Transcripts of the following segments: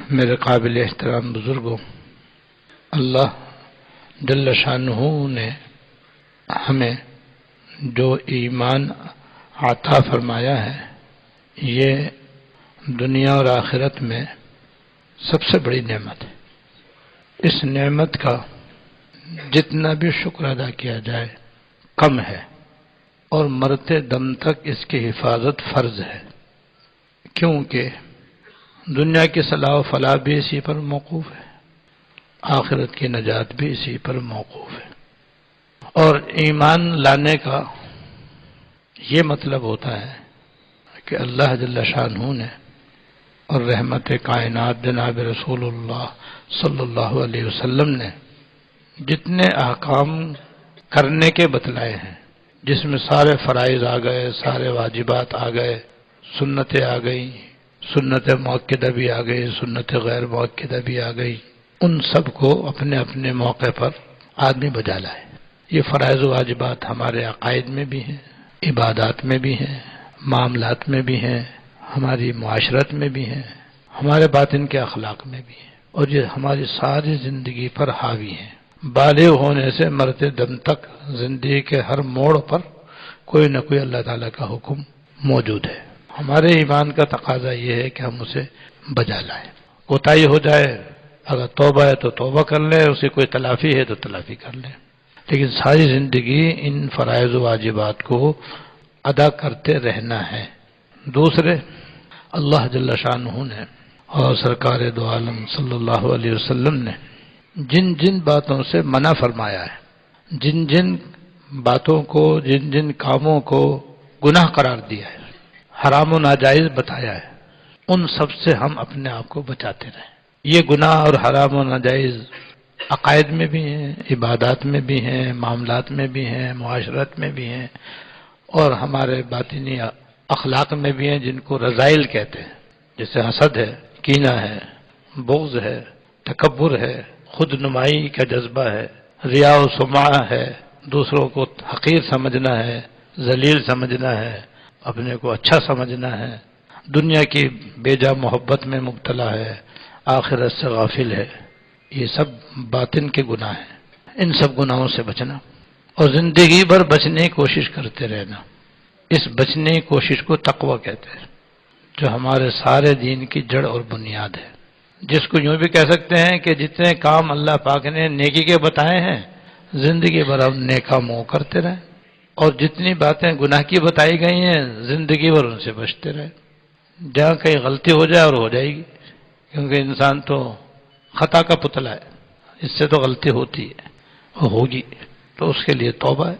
میرے قابل احترام بزرگوں، اللہ جل شانہ نے ہمیں جو ایمان عطا فرمایا ہے یہ دنیا اور آخرت میں سب سے بڑی نعمت ہے۔ اس نعمت کا جتنا بھی شکر ادا کیا جائے کم ہے، اور مرتے دم تک اس کی حفاظت فرض ہے، کیونکہ دنیا کی صلاح و فلاح بھی اسی پر موقوف ہے، آخرت کی نجات بھی اسی پر موقوف ہے۔ اور ایمان لانے کا یہ مطلب ہوتا ہے کہ اللہ جل شانہ نے اور رحمت کائنات جناب رسول اللہ صلی اللہ علیہ وسلم نے جتنے احکام کرنے کے بتلائے ہیں، جس میں سارے فرائض آ گئے، سارے واجبات آ گئے، سنتیں آ گئی، سنت مؤکدہ بھی آ گئی، سنت غیر مؤکدہ بھی آ گئی، ان سب کو اپنے اپنے موقع پر آدمی بجا لائے۔ یہ فرائض و واجبات ہمارے عقائد میں بھی ہیں، عبادات میں بھی ہیں، معاملات میں بھی ہیں، ہماری معاشرت میں بھی ہیں، ہمارے باطن کے اخلاق میں بھی ہیں، اور یہ ہماری ساری زندگی پر حاوی ہیں۔ بالغ ہونے سے مرتے دم تک زندگی کے ہر موڑ پر کوئی نہ کوئی اللہ تعالیٰ کا حکم موجود ہے۔ ہمارے ایمان کا تقاضا یہ ہے کہ ہم اسے بجا لائیں۔ کوتاہی ہو جائے، اگر توبہ ہے تو توبہ کر لیں، اسے کوئی تلافی ہے تو تلافی کر لیں، لیکن ساری زندگی ان فرائض و واجبات کو ادا کرتے رہنا ہے۔ دوسرے، اللہ جل شانہ نے اور سرکار دو عالم صلی اللہ علیہ وسلم نے جن جن باتوں سے منع فرمایا ہے، جن جن باتوں کو، جن جن کاموں کو گناہ قرار دیا ہے، حرام و ناجائز بتایا ہے، ان سب سے ہم اپنے آپ کو بچاتے رہیں۔ یہ گناہ اور حرام و ناجائز عقائد میں بھی ہیں، عبادات میں بھی ہیں، معاملات میں بھی ہیں، معاشرت میں بھی ہیں، اور ہمارے باطنی اخلاق میں بھی ہیں، جن کو رذائل کہتے ہیں، جیسے حسد ہے، کینہ ہے، بغض ہے، تکبر ہے، خود نمائی کا جذبہ ہے، ریا و سمعہ ہے، دوسروں کو حقیر سمجھنا ہے، ذلیل سمجھنا ہے، اپنے کو اچھا سمجھنا ہے، دنیا کی بے جا محبت میں مبتلا ہے، آخرت سے غافل ہے۔ یہ سب باطن کے گناہ ہیں۔ ان سب گناہوں سے بچنا اور زندگی بھر بچنے کی کوشش کرتے رہنا، اس بچنے کی کوشش کو تقوی کہتے ہیں، جو ہمارے سارے دین کی جڑ اور بنیاد ہے، جس کو یوں بھی کہہ سکتے ہیں کہ جتنے کام اللہ پاک نے نیکی کے بتائے ہیں، زندگی بھر ہم نیکا منہ کرتے رہیں، اور جتنی باتیں گناہ کی بتائی گئی ہیں زندگی بھر ان سے بچتے رہیں۔ جہاں کہیں غلطی ہو جائے، اور ہو جائے گی، کیونکہ انسان تو خطا کا پتلا ہے، اس سے تو غلطی ہوتی ہے اور ہوگی، تو اس کے لیے توبہ ہے۔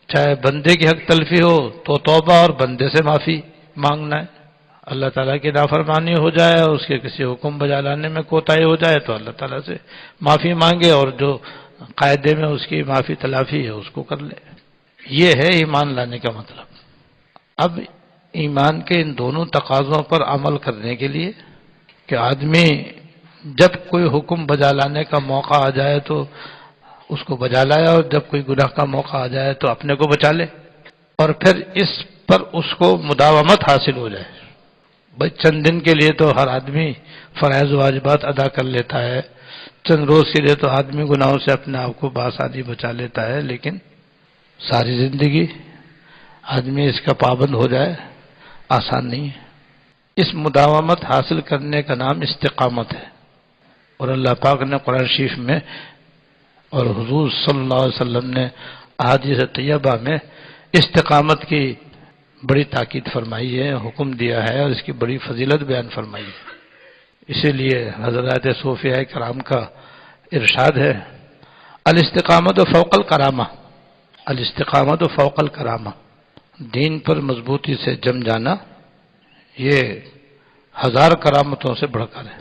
چاہے بندے کی حق تلفی ہو تو توبہ اور بندے سے معافی مانگنا ہے، اللہ تعالیٰ کی نافرمانی ہو جائے اور اس کے کسی حکم بجا لانے میں کوتاہی ہو جائے تو اللہ تعالیٰ سے معافی مانگے، اور جو قاعدے میں اس کی معافی تلافی ہے اس کو کر لے۔ یہ ہے ایمان لانے کا مطلب۔ اب ایمان کے ان دونوں تقاضوں پر عمل کرنے کے لیے کہ آدمی جب کوئی حکم بجا لانے کا موقع آ جائے تو اس کو بجا لائے، اور جب کوئی گناہ کا موقع آ جائے تو اپنے کو بچا لے، اور پھر اس پر اس کو مداومت حاصل ہو جائے۔ بھائی چند دن کے لیے تو ہر آدمی فرائض و واجبات ادا کر لیتا ہے، چند روز کے لیے تو آدمی گناہوں سے اپنے آپ کو بآسانی بچا لیتا ہے، لیکن ساری زندگی آدمی اس کا پابند ہو جائے آسان نہیں ہے۔ اس مداومت حاصل کرنے کا نام استقامت ہے، اور اللہ پاک نے قرآن شریف میں اور حضور صلی اللہ علیہ وسلم نے احادیث طیبہ میں استقامت کی بڑی تاکید فرمائی ہے، حکم دیا ہے، اور اس کی بڑی فضیلت بیان فرمائی ہے۔ اسی لیے حضرات صوفیاء کرام کا ارشاد ہے، الاستقامت فوق الکرامہ، الاستقامت فوق الکرامہ، دین پر مضبوطی سے جم جانا یہ 1000 کرامتوں سے بڑھ کر ہے۔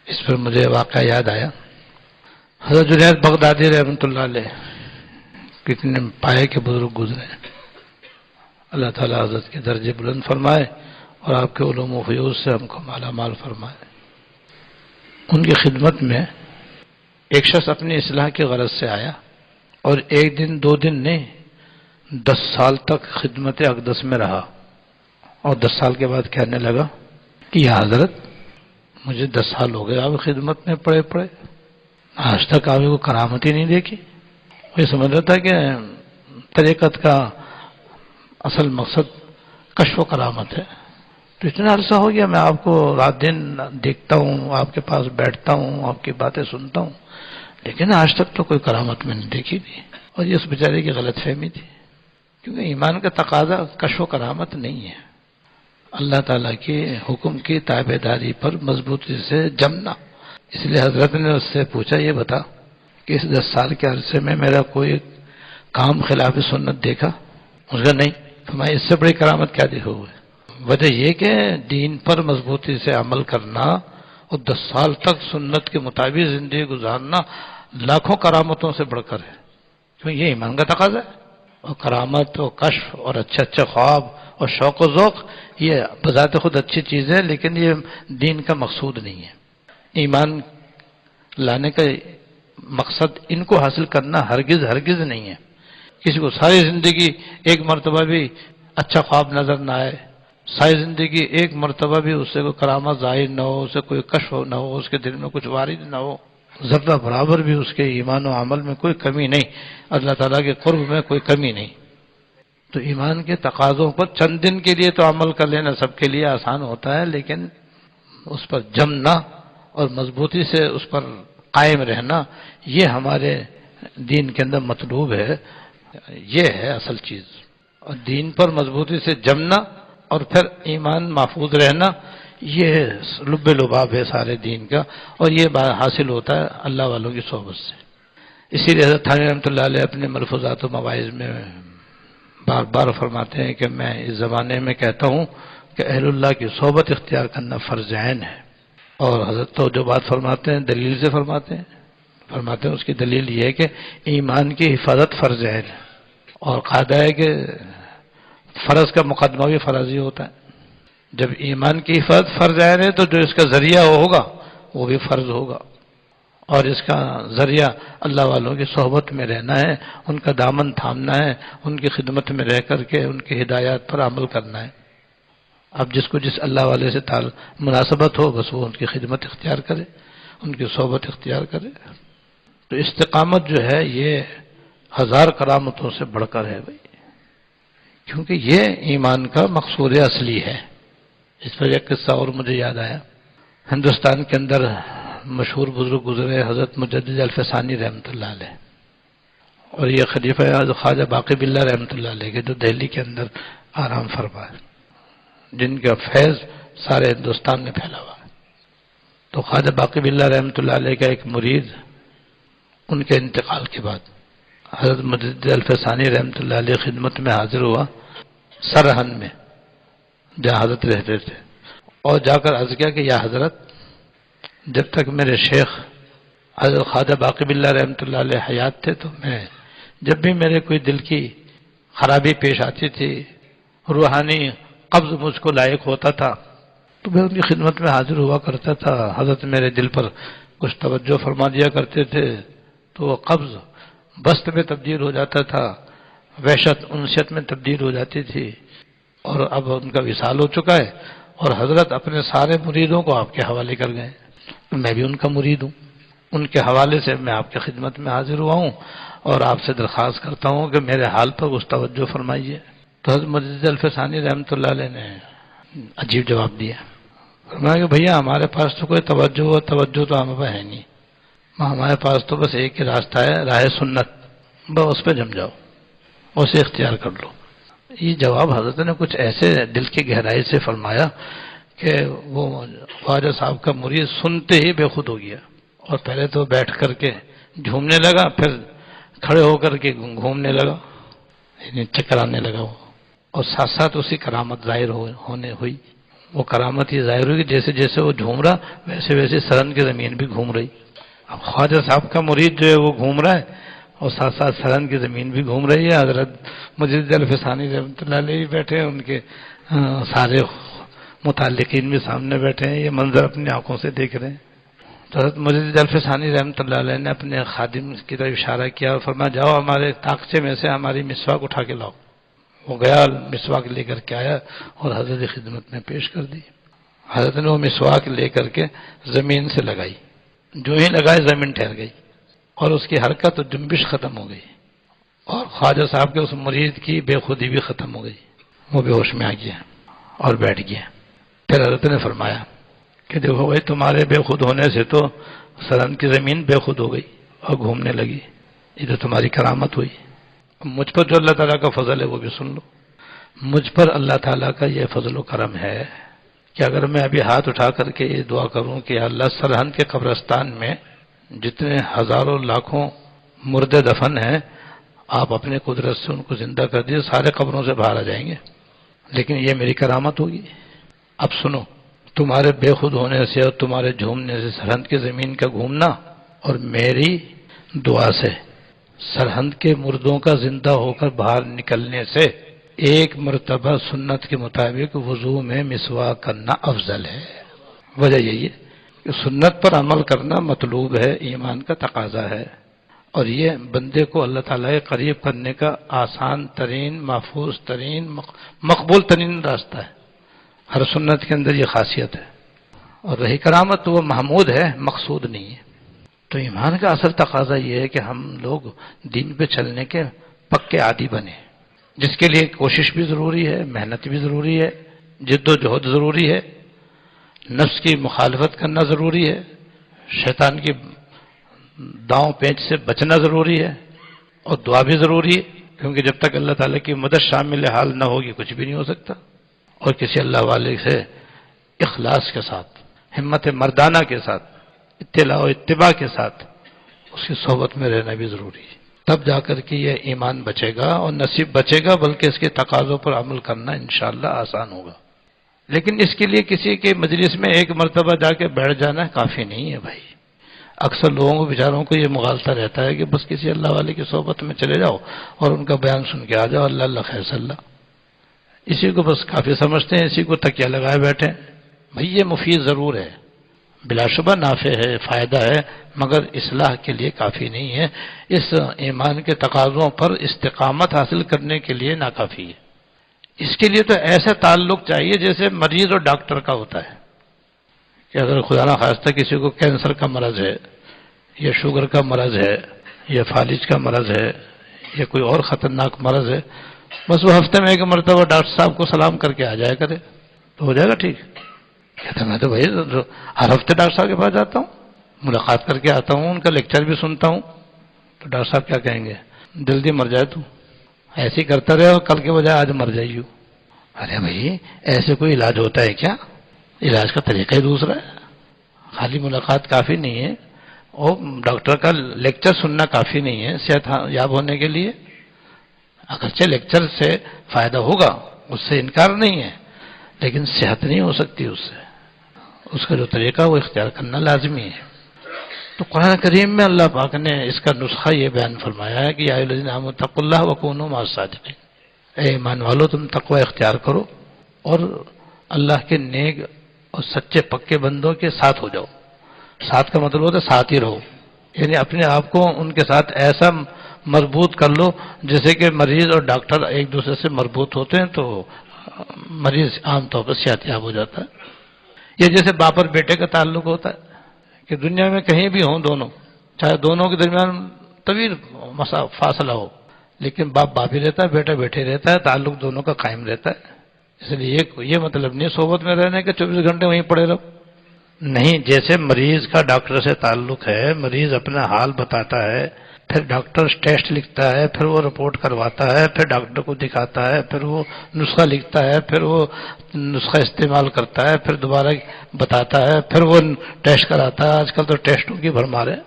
اس پر مجھے واقعہ یاد آیا، حضرت جنید بغدادی رحمۃ اللہ علیہ کتنے پائے کے بزرگ گزرے، اللہ تعالیٰ حضرت کے درجے بلند فرمائے اور آپ کے علوم و فیوض سے ہم کو مالا مال فرمائے۔ ان کی خدمت میں ایک شخص اپنی اصلاح کی غرض سے آیا، اور ایک دن 2 دن نہیں 10 سال تک خدمت اقدس میں رہا، اور 10 سال کے بعد کہنے لگا کہ یا حضرت مجھے 10 سال ہو گئے آپ خدمت میں پڑے پڑے، آج تک آپ کو کرامت ہی نہیں دیکھی۔ وہ سمجھ رہا تھا کہ طریقت کا اصل مقصد کشف و کرامت ہے۔ تو اتنا عرصہ ہو گیا میں آپ کو رات دن دیکھتا ہوں، آپ کے پاس بیٹھتا ہوں، آپ کی باتیں سنتا ہوں، لیکن آج تک تو کوئی کرامت میں نے دیکھی نہیں۔ اور یہ اس بیچارے کی غلط فہمی تھی، کیونکہ ایمان کا تقاضا کشف و کرامت نہیں ہے، اللہ تعالیٰ کے حکم کی تابع داری پر مضبوطی سے جمنا۔ اس لیے حضرت نے اس سے پوچھا، یہ بتا کہ اس 10 سال کے عرصے میں میرا کوئی کام خلاف سنت دیکھا؟ اس کا نہیں۔ فرمایا اس سے بڑی کرامت کیا دیکھو گے؟ وجہ یہ کہ دین پر مضبوطی سے عمل کرنا اور 10 سال تک سنت کے مطابق زندگی گزارنا لاکھوں کرامتوں سے بڑھ کر ہے، کیوں یہ ایمان کا تقاضا ہے۔ اور کرامت اور کشف اور اچھے اچھے خواب اور شوق و ذوق یہ بذات خود اچھی چیز ہے، لیکن یہ دین کا مقصود نہیں ہے۔ ایمان لانے کا مقصد ان کو حاصل کرنا ہرگز نہیں ہے۔ کسی کو ساری زندگی ایک مرتبہ بھی اچھا خواب نظر نہ آئے، ساری زندگی ایک مرتبہ بھی اس سے کوئی کرامت ظاہر نہ ہو، اسے کوئی کشف نہ ہو، اس کے دل میں کچھ وارد نہ ہو، ذرہ برابر بھی اس کے ایمان و عمل میں کوئی کمی نہیں، اللہ تعالیٰ کے قرب میں کوئی کمی نہیں، تو ایمان کے تقاضوں پر چند دن کے لیے تو عمل کر لینا سب کے لیے آسان ہوتا ہے، لیکن اس پر جمنا اور مضبوطی سے اس پر قائم رہنا یہ ہمارے دین کے اندر مطلوب ہے، یہ ہے اصل چیز۔ اور دین پر مضبوطی سے جمنا اور پھر ایمان محفوظ رہنا یہ لب لباب ہے سارے دین کا، اور یہ حاصل ہوتا ہے اللہ والوں کی صحبت سے۔ اسی لیے حضرت تھانوی رحمۃ اللہ علیہ اپنے ملفوظات و مواعظ میں بار بار فرماتے ہیں کہ میں اس زمانے میں کہتا ہوں کہ اہل اللہ کی صحبت اختیار کرنا فرض عین ہے، اور حضرت تو جو بات فرماتے ہیں دلیل سے فرماتے ہیں اس کی دلیل یہ ہے کہ ایمان کی حفاظت فرض عین ہے، اور قاعدہ ہے کہ فرض کا مقدمہ بھی فرض ہی ہوتا ہے۔ جب ایمان کی حفاظت فرض عین ہے تو جو اس کا ذریعہ ہوگا وہ بھی فرض ہوگا، اور اس کا ذریعہ اللہ والوں کی صحبت میں رہنا ہے، ان کا دامن تھامنا ہے، ان کی خدمت میں رہ کر کے ان کی ہدایات پر عمل کرنا ہے۔ اب جس کو جس اللہ والے سے مناسبت ہو بس وہ ان کی خدمت اختیار کرے، ان کی صحبت اختیار کرے۔ تو استقامت جو ہے یہ 1000 کرامتوں سے بڑھ کر ہے بھائی، کیونکہ یہ ایمان کا مقصود اصلی ہے۔ اس پر ایک قصہ اور مجھے یاد آیا، ہندوستان کے اندر مشہور بزرگ گزرے حضرت مجدد الفسانی رحمۃ اللہ علیہ، اور یہ خلیفہ خواجہ باقی باللہ رحمۃ اللہ علیہ کے جو دہلی کے اندر آرام فرما ہے، جن کا فیض سارے ہندوستان میں پھیلا ہوا ہے۔ تو خواجہ باقی باللہ رحمۃ اللہ علیہ کا ایک مرید ان کے انتقال کے بعد حضرت مجدد الفسانی رحمۃ اللہ علیہ خدمت میں حاضر ہوا سرہن میں جہاں حضرت رہتے تھے، اور جا کر عرض کیا کہ یا حضرت، جب تک میرے شیخ حضرت خواجہ باقی باللہ رحمۃ اللہ علیہ حیات تھے تو میں جب بھی میرے کوئی دل کی خرابی پیش آتی تھی، روحانی قبض مجھ کو لائق ہوتا تھا تو میں ان کی خدمت میں حاضر ہوا کرتا تھا، حضرت میرے دل پر کچھ توجہ فرما دیا کرتے تھے تو وہ قبض بست میں تبدیل ہو جاتا تھا، وحشت انسیت میں تبدیل ہو جاتی تھی، اور اب ان کا وصال ہو چکا ہے اور حضرت اپنے سارے مریدوں کو آپ کے حوالے کر گئے، میں بھی ان کا مرید ہوں، ان کے حوالے سے میں آپ کی خدمت میں حاضر ہوا ہوں اور آپ سے درخواست کرتا ہوں کہ میرے حال پر کچھ توجہ فرمائیے۔ تو حضرت مجدد الفسانی رحمۃ اللہ علیہ نے عجیب جواب دیا، فرمایا کہ بھیا ہمارے پاس تو کوئی توجہ تو ہمیں ہے نہیں، ہمارے پاس تو بس ایک ہی راستہ ہے، راہ سنت، بس اس پہ جم جاؤ، اسے اختیار کر لو۔ یہ جواب حضرت نے کچھ ایسے دل کی گہرائی سے فرمایا کہ وہ خواجہ صاحب کا مرید سنتے ہی بے خود ہو گیا، اور پہلے تو بیٹھ کر کے جھومنے لگا، پھر کھڑے ہو کر کے گھومنے لگا، یعنی چکر آنے لگا وہ، اور ساتھ ساتھ اسی کرامت ظاہر ہونے ہوئی۔ وہ کرامت یہ ظاہر ہوئی کہ جیسے جیسے وہ جھوم رہا ویسے ویسے سرن کی زمین بھی گھوم رہی۔ اب خواجہ صاحب کا مرید جو ہے وہ گھوم رہا ہے اور ساتھ ساتھ سرن کی زمین بھی گھوم رہی ہے، حضرت مجدد الفسانی رحمۃ اللہ علیہ بھی بیٹھے ہیں، ان کے سارے متعلقین بھی سامنے بیٹھے ہیں، یہ منظر اپنی آنکھوں سے دیکھ رہے ہیں۔ تو حضرت مجدد الفسانی رحمۃ اللہ علیہ نے اپنے خادم کی طرف اشارہ کیا اور فرمایا جاؤ ہمارے طاقچے میں سے ہماری مسواک اٹھا کے لاؤ۔ وہ گیا، مسواک لے کر کے آیا اور حضرت خدمت میں پیش کر دی۔ حضرت نے وہ مسواک لے کر کے زمین سے لگائی، جو ہی لگائے زمین ٹھہر گئی اور اس کی حرکت و جنبش ختم ہو گئی، اور خواجہ صاحب کے اس مرید کی بے خودی بھی ختم ہو گئی، وہ بے ہوش میں آ گیا اور بیٹھ گیا۔ پھر حضرت نے فرمایا کہ دیکھو بھائی، تمہارے بے خود ہونے سے تو سرہند کی زمین بے خود ہو گئی اور گھومنے لگی، یہ تو تمہاری کرامت ہوئی۔ مجھ پر جو اللہ تعالیٰ کا فضل ہے وہ بھی سن لو۔ مجھ پر اللہ تعالیٰ کا یہ فضل و کرم ہے کہ اگر میں ابھی ہاتھ اٹھا کر کے یہ دعا کروں کہ اللہ سرہند کے قبرستان میں جتنے ہزاروں لاکھوں مردے دفن ہیں، آپ اپنے قدرت سے ان کو زندہ کر دیے، سارے قبروں سے باہر آ جائیں گے، لیکن یہ میری کرامت ہوگی۔ اب سنو، تمہارے بے خود ہونے سے اور تمہارے جھومنے سے سرہند کی زمین کا گھومنا اور میری دعا سے سرہند کے مردوں کا زندہ ہو کر باہر نکلنے سے ایک مرتبہ سنت کے مطابق وضو میں مسواک کرنا افضل ہے۔ وجہ یہی ہے کہ سنت پر عمل کرنا مطلوب ہے، ایمان کا تقاضا ہے، اور یہ بندے کو اللہ تعالیٰ کے قریب کرنے کا آسان ترین، محفوظ ترین، مقبول ترین راستہ ہے۔ ہر سنت کے اندر یہ خاصیت ہے، اور رہی کرامت تو وہ محمود ہے، مقصود نہیں ہے۔ تو ایمان کا اصل تقاضا یہ ہے کہ ہم لوگ دین پہ چلنے کے پکے عادی بنے، جس کے لیے کوشش بھی ضروری ہے، محنت بھی ضروری ہے، جد و جہد ضروری ہے، نفس کی مخالفت کرنا ضروری ہے، شیطان کی داؤں پیچ سے بچنا ضروری ہے، اور دعا بھی ضروری ہے، کیونکہ جب تک اللہ تعالیٰ کی مدد شامل حال نہ ہوگی کچھ بھی نہیں ہو سکتا۔ اور کسی اللہ والے سے اخلاص کے ساتھ، ہمت مردانہ کے ساتھ، اطلاع و اتباع کے ساتھ اس کی صحبت میں رہنا بھی ضروری ہے، تب جا کر کے یہ ایمان بچے گا اور نصیب بچے گا، بلکہ اس کے تقاضوں پر عمل کرنا انشاءاللہ آسان ہوگا۔ لیکن اس کے لیے کسی کے مجلس میں ایک مرتبہ جا کے بیٹھ جانا کافی نہیں ہے بھائی۔ اکثر لوگوں کو بیچاروں کو یہ مغالطہ رہتا ہے کہ بس کسی اللہ والے کی صحبت میں چلے جاؤ اور ان کا بیان سن کے آ جاؤ، اللہ اللہ خیر صلی اللہ، اسی کو بس کافی سمجھتے ہیں، اسی کو تکیہ لگائے بیٹھے۔ بھائی یہ مفید ضرور ہے، بلا شبہ نافع ہے، فائدہ ہے، مگر اصلاح کے لیے کافی نہیں ہے، اس ایمان کے تقاضوں پر استقامت حاصل کرنے کے لیے ناکافی ہے۔ اس کے لیے تو ایسا تعلق چاہیے جیسے مریض اور ڈاکٹر کا ہوتا ہے، کہ اگر خدا نخواستہ کسی کو کینسر کا مرض ہے، یا شوگر کا مرض ہے، یا فالج کا مرض ہے، یا کوئی اور خطرناک مرض ہے، بس وہ ہفتے میں ایک مرتبہ ڈاکٹر صاحب کو سلام کر کے آ جائے کرے تو ہو جائے گا ٹھیک۔ کہتا میں تو بھائی ہر ہفتے ڈاکٹر صاحب کے پاس جاتا ہوں، ملاقات کر کے آتا ہوں، ان کا لیکچر بھی سنتا ہوں، تو ڈاکٹر صاحب کیا کہیں گے؟ جلدی مر جائے تو ایسے ہی کرتا رہے اور کل کے بجائے آج مر جائیو۔ ارے بھائی ایسے کوئی علاج ہوتا ہے کیا؟ علاج کا طریقہ ہی دوسرا ہے، خالی ملاقات کافی نہیں ہے، اور ڈاکٹر کا لیکچر سننا کافی نہیں ہے صحت یاب ہونے کے لیے۔ اگرچہ لیکچر سے فائدہ ہوگا، اس سے انکار نہیں ہے، لیکن صحت نہیں ہو سکتی اس سے، اس کا جو طریقہ وہ اختیار کرنا لازمی ہے۔ تو قرآن کریم میں اللہ پاک نے اس کا نسخہ یہ بیان فرمایا ہے کہ یا ایھا الذین آمنوا اتقوا اللہ وکونوا مع الصادقین، اے ایمان والو تم تقوی اختیار کرو اور اللہ کے نیک اور سچے پکے بندوں کے ساتھ ہو جاؤ۔ ساتھ کا مطلب ہوتا ہے ساتھ ہی رہو، یعنی اپنے آپ کو ان کے ساتھ ایسا مربوط کر لو جیسے کہ مریض اور ڈاکٹر ایک دوسرے سے مربوط ہوتے ہیں تو مریض عام طور پر صحت یاب ہو جاتا ہے۔ یہ جیسے باپ اور بیٹے کا تعلق ہوتا ہے کہ دنیا میں کہیں بھی ہوں دونوں، چاہے دونوں کے درمیان طویل فاصلہ ہو، لیکن باپ باپ ہی رہتا ہے، بیٹا بیٹھے رہتا ہے، تعلق دونوں کا قائم رہتا ہے۔ اس لیے یہ مطلب نہیں صحبت میں رہنے کے 24 گھنٹے وہیں پڑے رہو، نہیں۔ جیسے مریض کا ڈاکٹر سے تعلق ہے، مریض اپنا حال بتاتا ہے، پھر ڈاکٹر ٹیسٹ لکھتا ہے، پھر وہ رپورٹ کرواتا ہے، پھر ڈاکٹر کو دکھاتا ہے، پھر وہ نسخہ لکھتا ہے، پھر وہ نسخہ استعمال کرتا ہے، پھر دوبارہ بتاتا ہے، پھر وہ ٹیسٹ کراتا ہے۔ آج کل تو ٹیسٹوں کی بھرمار ہے،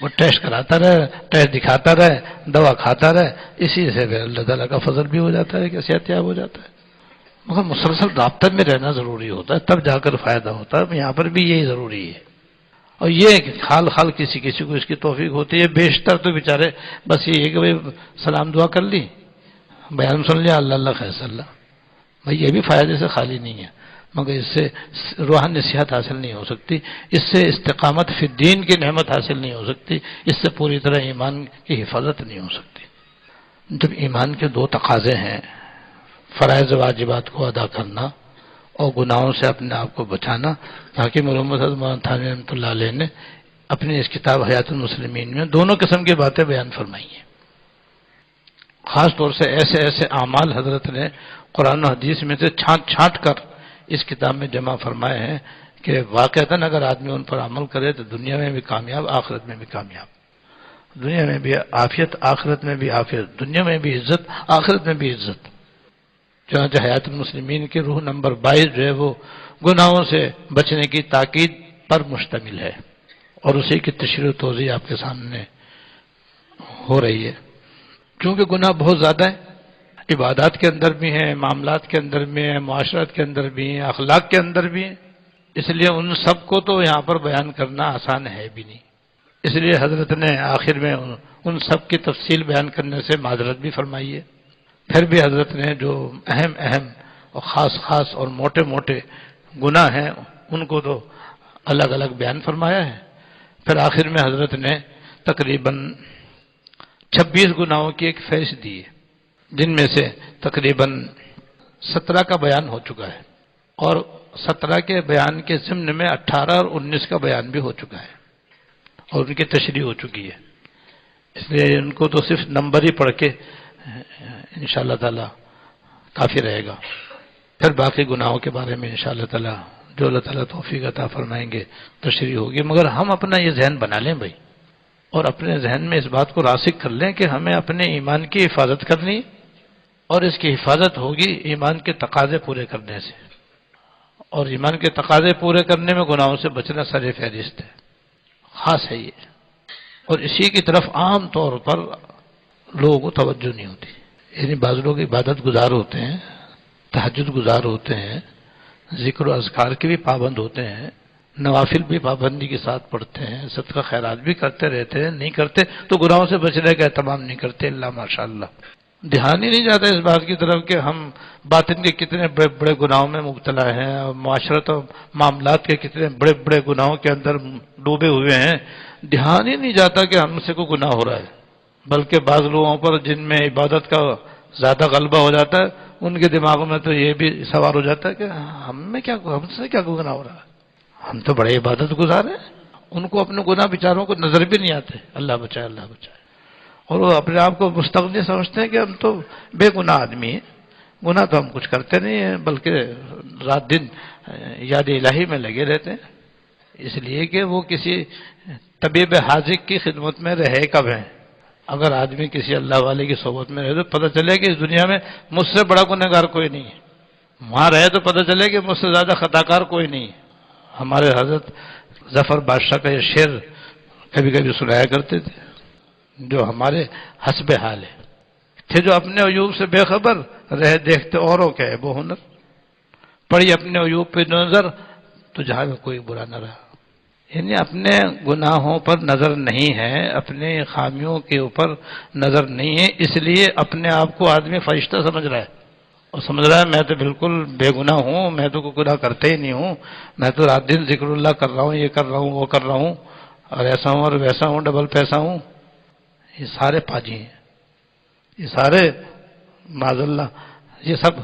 وہ ٹیسٹ کراتا رہے، ٹیسٹ دکھاتا رہے، دوا کھاتا رہے، اسی سے پھر اللہ تعالیٰ کا فضل بھی ہو جاتا ہے کہ صحت یاب ہو جاتا ہے۔ مگر مسلسل رابطہ میں رہنا ضروری ہوتا ہے، تب جا کر فائدہ ہوتا ہے۔ یہاں پر بھی یہی ضروری ہے، اور یہ کہ خال خال کسی کسی کو اس کی توفیق ہوتی ہے، بیشتر تو بیچارے بس یہ ہے کہ بھائی سلام دعا کر لی، بیان سن لیا، اللہ اللہ خیر صلی اللہ، بھائی یہ بھی فائدے سے خالی نہیں ہے، مگر اس سے روحانی صحت حاصل نہیں ہو سکتی، اس سے استقامت فی الدین کی نعمت حاصل نہیں ہو سکتی، اس سے پوری طرح ایمان کی حفاظت نہیں ہو سکتی۔ جب ایمان کے دو تقاضے ہیں، فرائض واجبات کو ادا کرنا اور گناہوں سے اپنے آپ کو بچانا. حکیم محمد حضرت مولانا تھانوی رحمۃ اللہ علیہ نے اپنی اس کتاب حیات المسلمین میں دونوں قسم کی باتیں بیان فرمائی ہیں. خاص طور سے ایسے ایسے اعمال حضرت نے قرآن و حدیث میں سے چھانٹ چھانٹ کر اس کتاب میں جمع فرمائے ہیں کہ واقعتاً اگر آدمی ان پر عمل کرے تو دنیا میں بھی کامیاب، آخرت میں بھی کامیاب. دنیا میں بھی عافیت، آخرت میں بھی عافیت، دنیا میں بھی عزت، آخرت میں بھی عزت. چنانچہ حیات المسلمین کی روح نمبر 22 جو ہے وہ گناہوں سے بچنے کی تاکید پر مشتمل ہے، اور اسی کی تشریح و توضیح آپ کے سامنے ہو رہی ہے. چونکہ گناہ بہت زیادہ ہے، عبادات کے اندر بھی ہیں، معاملات کے اندر بھی ہیں، معاشرت کے اندر بھی ہیں، اخلاق کے اندر بھی ہیں، اس لیے ان سب کو تو یہاں پر بیان کرنا آسان ہے بھی نہیں. اس لیے حضرت نے آخر میں ان سب کی تفصیل بیان کرنے سے معذرت بھی فرمائی ہے. پھر بھی حضرت نے جو اہم اہم اور خاص خاص اور موٹے موٹے گناہ ہیں ان کو تو الگ الگ بیان فرمایا ہے. پھر آخر میں حضرت نے تقریباً 26 گناہوں کی ایک فہرست دی ہے، جن میں سے تقریباً 17 کا بیان ہو چکا ہے، اور 17 کے بیان کے ضمن میں 18 اور 19 کا بیان بھی ہو چکا ہے اور ان کی تشریح ہو چکی ہے. اس لیے ان کو تو صرف نمبر ہی پڑھ کے انشاءاللہ تعالی کافی رہے گا. پھر باقی گناہوں کے بارے میں انشاءاللہ تعالی جو اللہ تعالیٰ توفیق عطا فرمائیں گے تشریح ہوگی. مگر ہم اپنا یہ ذہن بنا لیں بھائی، اور اپنے ذہن میں اس بات کو راسخ کر لیں کہ ہمیں اپنے ایمان کی حفاظت کرنی، اور اس کی حفاظت ہوگی ایمان کے تقاضے پورے کرنے سے، اور ایمان کے تقاضے پورے کرنے میں گناہوں سے بچنا سر فہرست ہے، خاص ہے یہ. اور اسی کی طرف عام طور پر لوگوں کو توجہ نہیں ہوتی. یعنی بعض لوگ عبادت گزار ہوتے ہیں، تہجد گزار ہوتے ہیں، ذکر و اذکار کے بھی پابند ہوتے ہیں، نوافل بھی پابندی کے ساتھ پڑھتے ہیں، صدقہ خیرات بھی کرتے رہتے ہیں، نہیں کرتے تو گناہوں سے بچنے کا اہتمام نہیں کرتے. اللہ ماشاء اللہ دھیان ہی نہیں جاتا اس بات کی طرف کہ ہم باطن کے کتنے بڑے بڑے گناہوں میں مبتلا ہیں، اور معاشرت و معاملات کے کتنے بڑے بڑے گناہوں کے اندر ڈوبے ہوئے ہیں. دھیان ہی نہیں جاتا کہ ہم سے کوئی گناہ ہو رہا ہے. بلکہ بعض لوگوں پر جن میں عبادت کا زیادہ غلبہ ہو جاتا ہے ان کے دماغوں میں تو یہ بھی سوال ہو جاتا ہے کہ ہم سے کیا گناہ ہو رہا ہے، ہم تو بڑے عبادت گزار ہیں. ان کو اپنے گناہ بیچاروں کو نظر بھی نہیں آتے. اللہ بچائے، اللہ بچائے. اور وہ اپنے آپ کو مستغنی سمجھتے ہیں کہ ہم تو بے گناہ آدمی ہیں، گناہ تو ہم کچھ کرتے نہیں ہیں، بلکہ رات دن یاد الہی میں لگے رہتے ہیں. اس لیے کہ وہ کسی طبیب حاذق کی خدمت میں رہے کب ہیں. اگر آدمی کسی اللہ والے کی صحبت میں رہے تو پتہ چلے کہ اس دنیا میں مجھ سے بڑا گنہگار کوئی نہیں ہے. وہاں رہے تو پتہ چلے کہ مجھ سے زیادہ خطا کار کوئی نہیں ہے. ہمارے حضرت ظفر بادشاہ کا یہ شعر کبھی کبھی سنایا کرتے تھے، جو ہمارے حسب حال ہے، تھے جو اپنے عیوب سے بے خبر رہ دیکھتے اوروں کے عیب و ہنر، پڑی اپنے عیوب پہ نظر تو جہاں میں کوئی برا نہ رہا. یعنی اپنے گناہوں پر نظر نہیں ہے، اپنے خامیوں کے اوپر نظر نہیں ہے، اس لیے اپنے آپ کو آدمی فرشتہ سمجھ رہا ہے، اور سمجھ رہا ہے میں تو بالکل بے گناہ ہوں، میں تو کوئی گناہ کرتے ہی نہیں ہوں، میں تو رات دن ذکر اللہ کر رہا ہوں، یہ کر رہا ہوں، وہ کر رہا ہوں، اور ایسا ہوں اور ویسا ہوں، ڈبل پیسہ ہوں. یہ سارے پاجی ہیں، یہ سارے معاذ اللہ یہ سب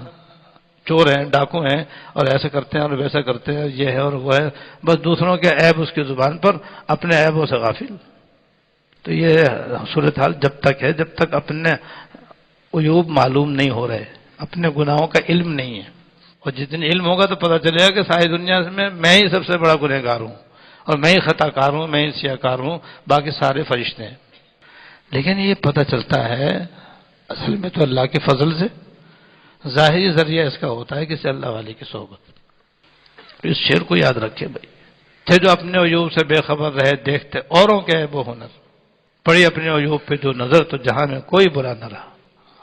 چور ہیں، ڈاکو ہیں، اور ایسے کرتے ہیں اور ویسا کرتے ہیں، یہ ہے اور وہ ہے، بس دوسروں کے عیب اس کی زبان پر، اپنے عیبوں سے غافل. تو یہ صورتحال جب تک ہے جب تک اپنے عیوب معلوم نہیں ہو رہے، اپنے گناہوں کا علم نہیں ہے. اور جس دن علم ہوگا تو پتہ چلے گا کہ ساری دنیا میں ہی سب سے بڑا گنہگار ہوں، اور میں ہی خطا کار ہوں، میں ہی سیاہ کار ہوں، باقی سارے فرشتے ہیں. لیکن یہ پتہ چلتا ہے اصل میں تو اللہ کے فضل سے. ظاہری ذریعہ اس کا ہوتا ہے کسی اللہ والے کی صحبت. اس شعر کو یاد رکھے بھائی، تھے جو اپنے عیوب سے بے خبر رہے دیکھتے اوروں کے عیب و ہنر، پڑی اپنے عیوب پہ جو نظر تو جہاں میں کوئی برا نہ رہا.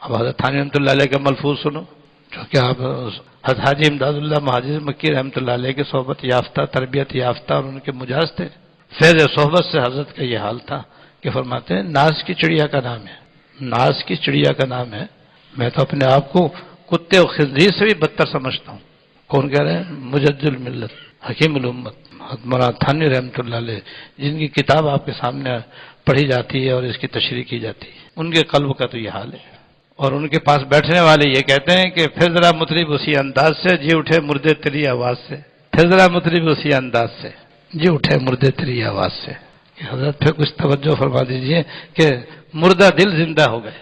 اب حضرت تھانوی رحمۃ اللہ علیہ کا ملفوظ سنو، چونکہ آپ حضرت حاجی امداد اللہ مہاجر مکی رحمۃ اللہ علیہ کے صحبت یافتہ، تربیت یافتہ اور ان کے مجاز تھے. فیض صحبت سے حضرت کا یہ حال تھا کہ فرماتے ہیں ناز کی چڑیا کا نام ہے، ناز کی چڑیا کا نام ہے، میں تو اپنے آپ کو کتے اور خنزیر سے بھی بدتر سمجھتا ہوں. کون کہہ رہے ہیں؟ مجد الملت حکیم الامت مولانا تھانوی رحمۃ اللہ علیہ، جن کی کتاب آپ کے سامنے پڑھی جاتی ہے اور اس کی تشریح کی جاتی ہے، ان کے قلب کا تو یہ حال ہے. اور ان کے پاس بیٹھنے والے یہ کہتے ہیں کہ پھر ذرا مطرب اسی انداز سے جی اٹھے مردے تیری آواز سے، پھر ذرا مطرب اسی انداز سے جی اٹھے مردے تیری آواز سے۔ حضرت پھر کچھ توجہ فرما دیجئے کہ مردہ دل زندہ ہو گئے۔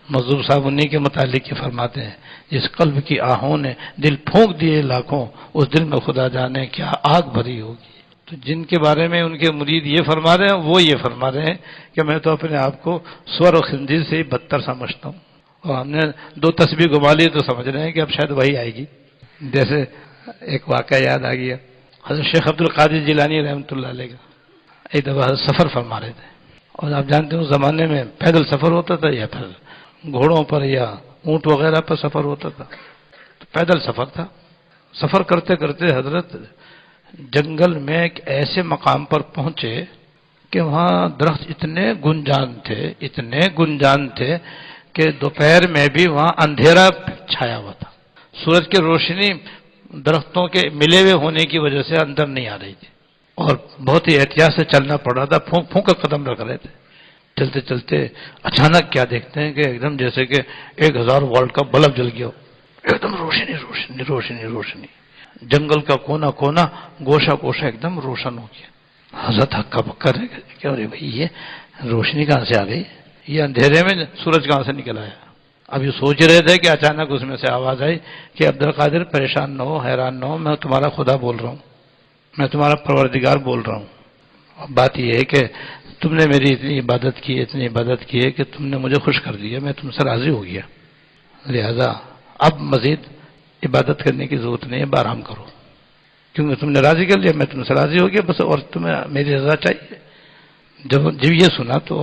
مظلوم صاحب انہی کے متعلق یہ فرماتے ہیں، جس قلب کی آہوں نے دل پھونک دیے لاکھوں، اس دل میں خدا جانے کیا آگ بھری ہوگی۔ تو جن کے بارے میں ان کے مرید یہ فرما رہے ہیں، وہ یہ فرما رہے ہیں کہ میں تو اپنے آپ کو سور و خنزیر سے ہی بدتر سمجھتا ہوں، اور ہم نے 2 تسبیح گما لی تو سمجھ رہے ہیں کہ اب شاید وہی آئے گی۔ جیسے ایک واقعہ یاد آ گیا، حضرت شیخ عبد القادر جیلانی رحمۃ اللہ علیہ کا ایک دفعہ سفر فرما رہے تھے، اور آپ جانتے ہیں اس زمانے میں پیدل سفر ہوتا تھا یا پھر گھوڑوں پر یا اونٹ وغیرہ پر سفر ہوتا تھا، تو پیدل سفر تھا۔ سفر کرتے کرتے حضرت جنگل میں ایک ایسے مقام پر پہنچے کہ وہاں درخت اتنے گنجان تھے کہ دوپہر میں بھی وہاں اندھیرا چھایا ہوا تھا، سورج کی روشنی درختوں کے ملے ہوئے ہونے کی وجہ سے اندر نہیں آ رہی تھی، اور بہت ہی احتیاط سے چلنا پڑ رہا تھا، پھونک کر قدم رکھ رہے تھے۔ چلتے چلتے اچانک کیا دیکھتے ہیں کہ ایک دم جیسے کہ 1000 وولٹ کا بلب جل گیا، ایک دم روشنی روشنی روشنی روشنی، جنگل کا کونا کونا گوشہ گوشہ ایک دم روشن ہو گیا۔ حضرت ہکا بکا رہ گئے کہ ارے بھائی یہ روشنی کہاں سے آ گئی، یہ اندھیرے میں سورج کہاں سے نکل آیا۔ اب یہ سوچ رہے تھے کہ اچانک اس میں سے آواز آئی کہ عبد القادر پریشان نہ ہو، حیران نہ ہو، میں تمہارا خدا بول رہا ہوں، میں تمہارا پروردگار بول رہا ہوں۔ بات یہ ہے کہ تم نے میری اتنی عبادت کی ہے کہ تم نے مجھے خوش کر دیا، میں تم سے راضی ہو گیا، لہذا اب مزید عبادت کرنے کی ضرورت نہیں ہے، آرام کرو، کیونکہ تم نے راضی کر لیا، میں تم سے راضی ہو گیا بس، اور تمہیں میری رضا چاہیے۔ جب یہ سنا تو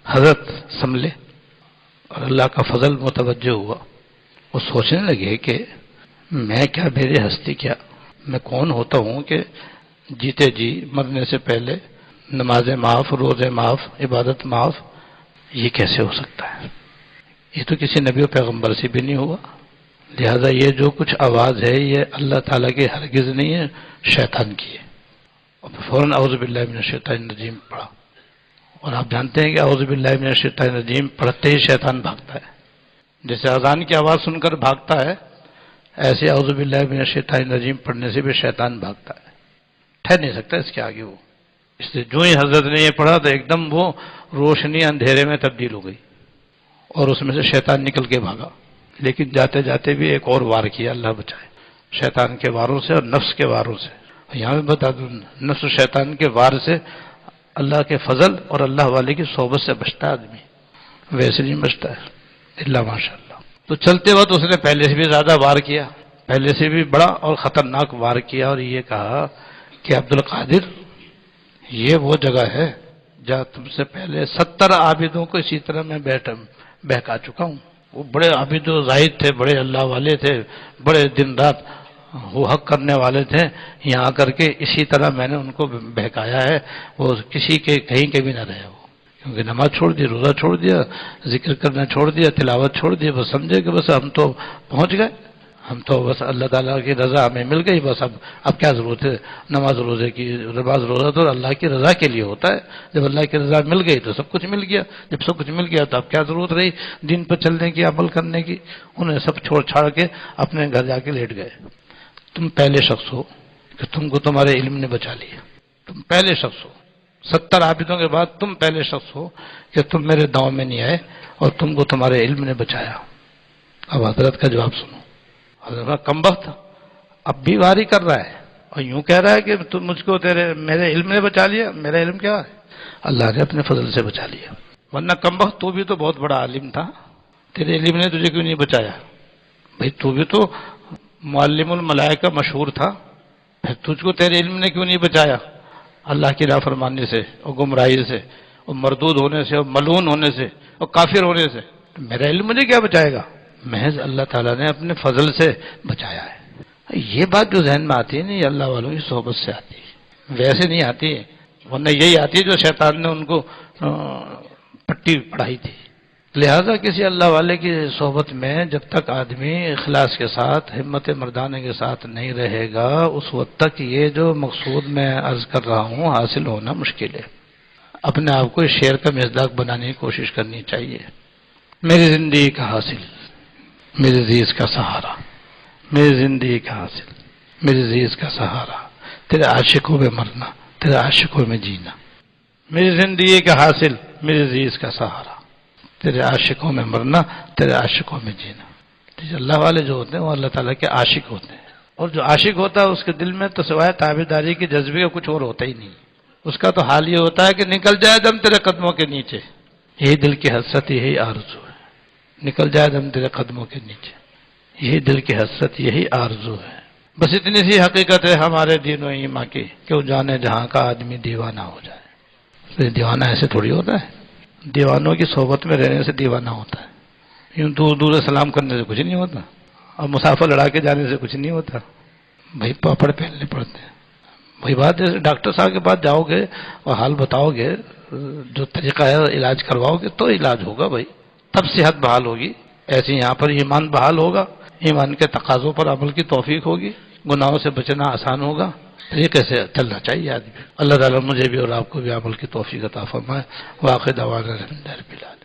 حضرت سنبھلے اور اللہ کا فضل متوجہ ہوا، وہ سوچنے لگے کہ میں کیا، میری ہستی کیا، میں کون ہوتا ہوں کہ جیتے جی مرنے سے پہلے نمازیں معاف، روزے معاف، عبادت معاف، یہ کیسے ہو سکتا ہے؟ یہ تو کسی نبی و پیغمبر سے بھی نہیں ہوا، لہذا یہ جو کچھ آواز ہے یہ اللہ تعالیٰ کی ہرگز نہیں ہے، شیطان کی ہے۔ اور فوراً اعوذ باللہ من الشیطان الرجیم پڑھا، اور آپ جانتے ہیں کہ اعوذ باللہ من الشیطان الرجیم پڑھتے ہی شیطان بھاگتا ہے، جیسے اذان کی آواز سن کر بھاگتا ہے، ایسے اعوذ باللہ من الشیطان الرجیم پڑھنے سے بھی شیطان بھاگتا ہے، ٹھہر نہیں سکتا اس کے آگے وہ۔ اس لیے جو ہی حضرت نے یہ پڑھا تو ایک دم وہ روشنی اندھیرے میں تبدیل ہو گئی، اور اس میں سے شیطان نکل کے بھاگا، لیکن جاتے جاتے بھی ایک اور وار کیا، اللہ بچائے، شیطان کے واروں سے اور نفس کے واروں سے۔ یہاں بھی بتا دوں، نفس و شیطان کے وار سے اللہ کے فضل اور اللہ والے کی صحبت سے بچتا ہے آدمی، ویسے نہیں بچتا ہے اللہ ماشاء اللہ۔ تو چلتے وقت اس نے پہلے سے بھی زیادہ وار کیا، پہلے سے بھی بڑا اور خطرناک وار کیا، اور یہ کہا کہ عبد القادر یہ وہ جگہ ہے جہاں تم سے پہلے 70 عابدوں کو اسی طرح میں بہکا چکا ہوں۔ وہ بڑے عابد و زاہد تھے، بڑے اللہ والے تھے، بڑے دن رات وہ حق کرنے والے تھے، یہاں آ کر کے اسی طرح میں نے ان کو بہکایا ہے، وہ کسی کے کہیں کے بھی نہ رہے وہ، کیونکہ نماز چھوڑ دی، روزہ چھوڑ دیا، ذکر کرنا چھوڑ دیا، تلاوت چھوڑ دی، بس سمجھے کہ بس ہم تو پہنچ گئے، ہم تو بس اللہ تعالیٰ کی رضا ہمیں مل گئی، بس اب کیا ضرورت ہے نماز روزے کی؟ نماز روزہ تو اللہ کی رضا کے لیے ہوتا ہے، جب اللہ کی رضا مل گئی تو سب کچھ مل گیا، جب سب کچھ مل گیا تو اب کیا ضرورت رہی دین پر چلنے کی، عمل کرنے کی؟ انہیں سب چھوڑ چھاڑ کے اپنے گھر جا کے لیٹ گئے۔ تم پہلے شخص ہو کہ تم کو تمہارے علم نے بچا لیا، تم پہلے شخص ہو، 70 عابدوں کے بعد تم پہلے شخص ہو کہ تم میرے داؤں میں نہیں آئے اور تم کو تمہارے علم نے بچایا۔ اب حضرت کا جواب سنو، حضرت کم وقت اب بھی واری کر رہا ہے اور یوں کہہ رہا ہے کہ تم مجھ کو میرے علم نے بچا لیا۔ میرا علم کیا ہے؟ اللہ نے اپنے فضل سے بچا لیا، ورنہ کم وقت تو بھی تو بہت بڑا عالم تھا، تیرے علم نے تجھے کیوں نہیں بچایا؟ بھائی تو بھی تو معلم الملائکہ مشہور تھا، پھر تجھ کو تیرے علم نے کیوں نہیں بچایا؟ اللہ کی نافرمانی سے اور گمراہی سے اور مردود ہونے سے اور ملعون ہونے سے اور کافر ہونے سے، میرا علم مجھے کیا بچائے گا؟ محض اللہ تعالیٰ نے اپنے فضل سے بچایا ہے۔ یہ بات جو ذہن میں آتی ہے نا، یہ اللہ والوں کی صحبت سے آتی ہے، ویسے نہیں آتی ہے، ورنہ یہی آتی ہے جو شیطان نے ان کو پٹی پڑھائی تھی۔ لہذا کسی اللہ والے کی صحبت میں جب تک آدمی اخلاص کے ساتھ، ہمت مردانہ کے ساتھ نہیں رہے گا، اس وقت تک یہ جو مقصود میں عرض کر رہا ہوں حاصل ہونا مشکل ہے۔ اپنے آپ کو اس شعر کا مصداق بنانے کی کوشش کرنی چاہیے میری زندگی کا حاصل، میری عزیز کا سہارا، میری زندگی کا حاصل، میری عزیز کا سہارا، تیرے عاشقوں میں مرنا، تیرے عاشقوں میں جینا، میری زندگی کا حاصل، میری عزیز کا سہارا، تیرے عاشقوں میں مرنا، تیرے عاشقوں میں جینا۔ اللہ والے جو ہوتے ہیں وہ اللہ تعالیٰ کے عاشق ہوتے ہیں، اور جو عاشق ہوتا ہے اس کے دل میں تو سوائے تابعداری کے جذبے کا کچھ اور ہوتا ہی نہیں۔ اس کا تو حال یہ ہوتا ہے کہ نکل جائے دم تیرے قدموں کے نیچے، یہی دل کی حسرت، یہی آرزو ہے، نکل جائے دم تیرے قدموں کے نیچے، یہی دل کی حسرت، یہی آرزو ہے۔ بس اتنی سی حقیقت ہے ہمارے دین و ایمان کی کہ وہ جانے جہاں کا آدمی دیوانہ ہو جائے۔ تو دیوانہ ایسے تھوڑی ہوتا ہے، دیوانوں کی صحبت میں رہنے سے دیوانہ ہوتا ہے، یوں دور دور سلام کرنے سے کچھ نہیں ہوتا، اور مسافر لڑا کے جانے سے کچھ نہیں ہوتا۔ بھائی پاپڑ پہننے پڑتے ہیں۔ وہی بات جیسے ڈاکٹر صاحب کے پاس جاؤ گے اور حال بتاؤ گے، جو طریقہ ہے علاج کرواؤ گے تو علاج ہوگا بھائی، تب صحت بحال ہوگی۔ ایسے یہاں پر ایمان بحال ہوگا، ایمان کے تقاضوں پر عمل کی توفیق ہوگی، گناہوں سے بچنا آسان ہوگا۔ طریقے سے چلنا چاہیے آدمی۔ اللہ تعالیٰ مجھے بھی اور آپ کو بھی عمل کی توفیق عطا فرمائے۔ واقع دعوانا الحمدللہ رب العالمین۔